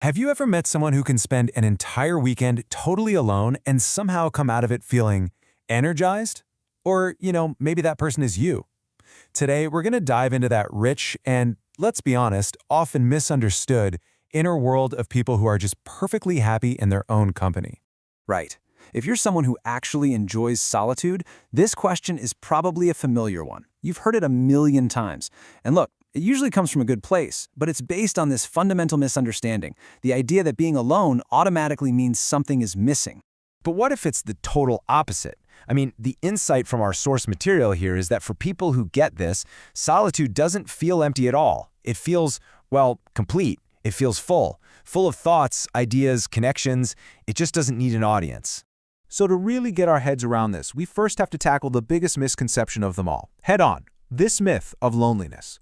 Have you ever met someone who can spend an entire weekend totally alone and somehow come out of it feeling energized? Or, maybe that person is you. Today, we're going to dive into that rich and, let's be honest, often misunderstood inner world of people who are just perfectly happy in their own company. Right. If you're someone who actually enjoys solitude, this question is probably a familiar one. You've heard it a million times. And look, it usually comes from a good place, but it's based on this fundamental misunderstanding, the idea that being alone automatically means something is missing. But what if it's the total opposite? The insight from our source material here is that for people who get this, solitude doesn't feel empty at all. It feels, complete. It feels full of thoughts, ideas, connections. It just doesn't need an audience. So to really get our heads around this, we first have to tackle the biggest misconception of them all, head on, this myth of loneliness.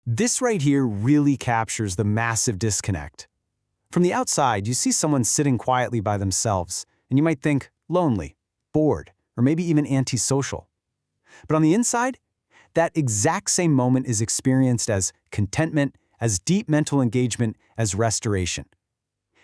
This right here really captures the massive disconnect. From the outside, you see someone sitting quietly by themselves, and you might think lonely, bored, or maybe even antisocial. But on the inside, that exact same moment is experienced as contentment, as deep mental engagement, as restoration.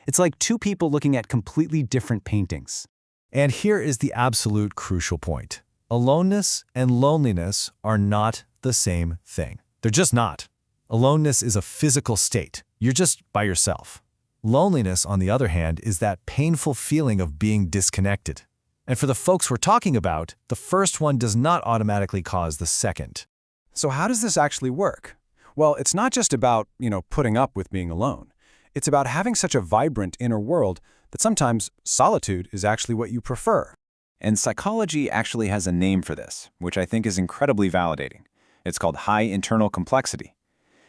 It's like two people looking at completely different paintings. And here is the absolute crucial point. Aloneness and loneliness are not the same thing. They're just not. Aloneness is a physical state. You're just by yourself. Loneliness, on the other hand, is that painful feeling of being disconnected. And for the folks we're talking about, the first one does not automatically cause the second. So how does this actually work? Well, it's not just about, putting up with being alone. It's about having such a vibrant inner world that sometimes solitude is actually what you prefer. And psychology actually has a name for this, which I think is incredibly validating. It's called high internal complexity.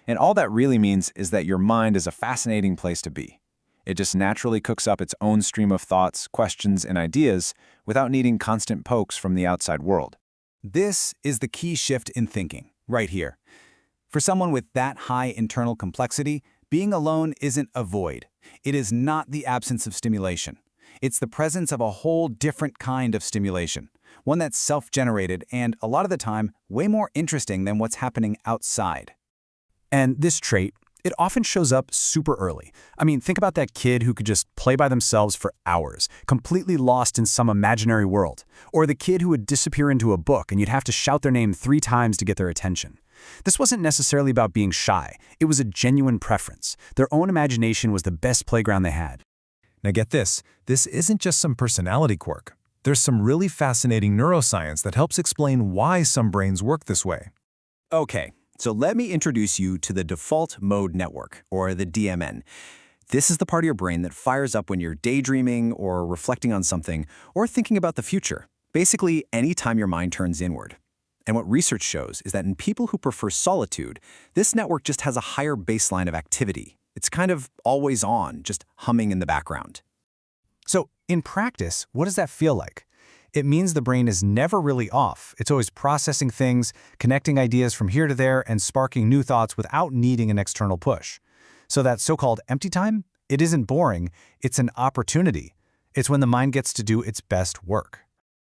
And all that really means is that your mind is a fascinating place to be. It just naturally cooks up its own stream of thoughts, questions, and ideas without needing constant pokes from the outside world. This is the key shift in thinking, right here. For someone with that high internal complexity, being alone isn't a void. It is not the absence of stimulation. It's the presence of a whole different kind of stimulation, one that's self-generated and, a lot of the time, way more interesting than what's happening outside. And this trait, it often shows up super early. Think about that kid who could just play by themselves for hours, completely lost in some imaginary world. Or the kid who would disappear into a book and you'd have to shout their name 3 times to get their attention. This wasn't necessarily about being shy. It was a genuine preference. Their own imagination was the best playground they had. Now get this isn't just some personality quirk. There's some really fascinating neuroscience that helps explain why some brains work this way. Okay. So let me introduce you to the default mode network, or the DMN. This is the part of your brain that fires up when you're daydreaming or reflecting on something or thinking about the future. Basically, anytime your mind turns inward. And what research shows is that in people who prefer solitude, this network just has a higher baseline of activity. It's kind of always on, just humming in the background. So, in practice, what does that feel like? It means the brain is never really off. It's always processing things, connecting ideas from here to there, and sparking new thoughts without needing an external push. So that so-called empty time, it isn't boring, it's an opportunity. It's when the mind gets to do its best work.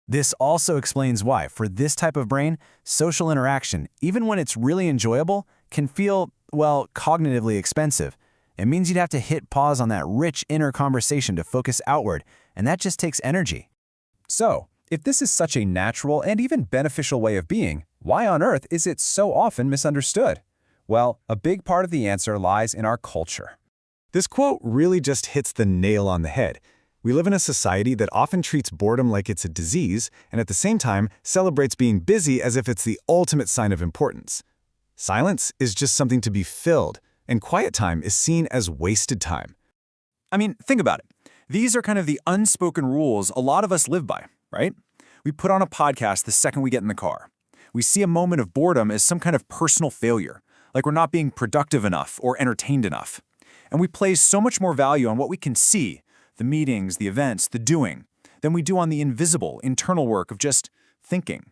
This also explains why, for this type of brain, social interaction, even when it's really enjoyable, can feel, cognitively expensive. It means you'd have to hit pause on that rich inner conversation to focus outward, and that just takes energy. So, if this is such a natural and even beneficial way of being, why on earth is it so often misunderstood? Well, a big part of the answer lies in our culture. This quote really just hits the nail on the head. We live in a society that often treats boredom like it's a disease and at the same time celebrates being busy as if it's the ultimate sign of importance. Silence is just something to be filled, and quiet time is seen as wasted time. Think about it. These are kind of the unspoken rules a lot of us live by, right? We put on a podcast the second we get in the car. We see a moment of boredom as some kind of personal failure, like we're not being productive enough or entertained enough. And we place so much more value on what we can see, the meetings, the events, the doing, than we do on the invisible, internal work of just thinking.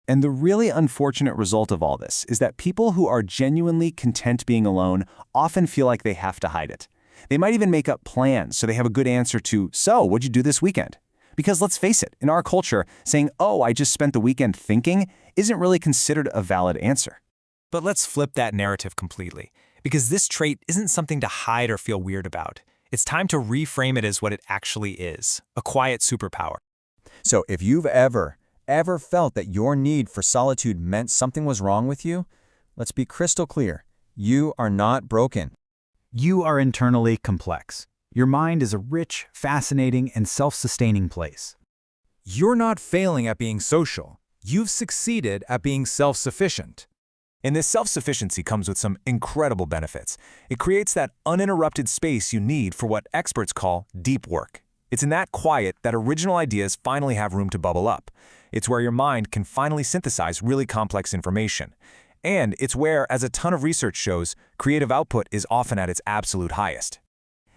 And the really unfortunate result of all this is that people who are genuinely content being alone often feel like they have to hide it. They might even make up plans so they have a good answer to, so, what'd you do this weekend? Because let's face it, in our culture, saying, oh, I just spent the weekend thinking, isn't really considered a valid answer. But let's flip that narrative completely, because this trait isn't something to hide or feel weird about. It's time to reframe it as what it actually is, a quiet superpower. So if you've ever felt that your need for solitude meant something was wrong with you, let's be crystal clear. You are not broken. You are internally complex. Your mind is a rich, fascinating, and self-sustaining place. You're not failing at being social. You've succeeded at being self-sufficient. And this self-sufficiency comes with some incredible benefits. It creates that uninterrupted space you need for what experts call deep work. It's in that quiet that original ideas finally have room to bubble up. It's where your mind can finally synthesize really complex information. And it's where, as a ton of research shows, creative output is often at its absolute highest.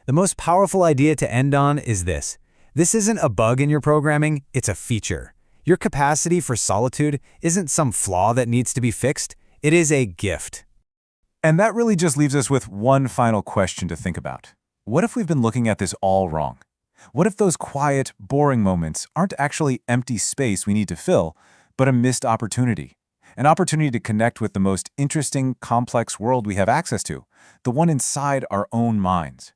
The most powerful idea to end on is this. This isn't a bug in your programming, it's a feature. Your capacity for solitude isn't some flaw that needs to be fixed, it is a gift. And that really just leaves us with one final question to think about. What if we've been looking at this all wrong? What if those quiet, boring moments aren't actually empty space we need to fill, but a missed opportunity? An opportunity to connect with the most interesting, complex world we have access to, the one inside our own minds.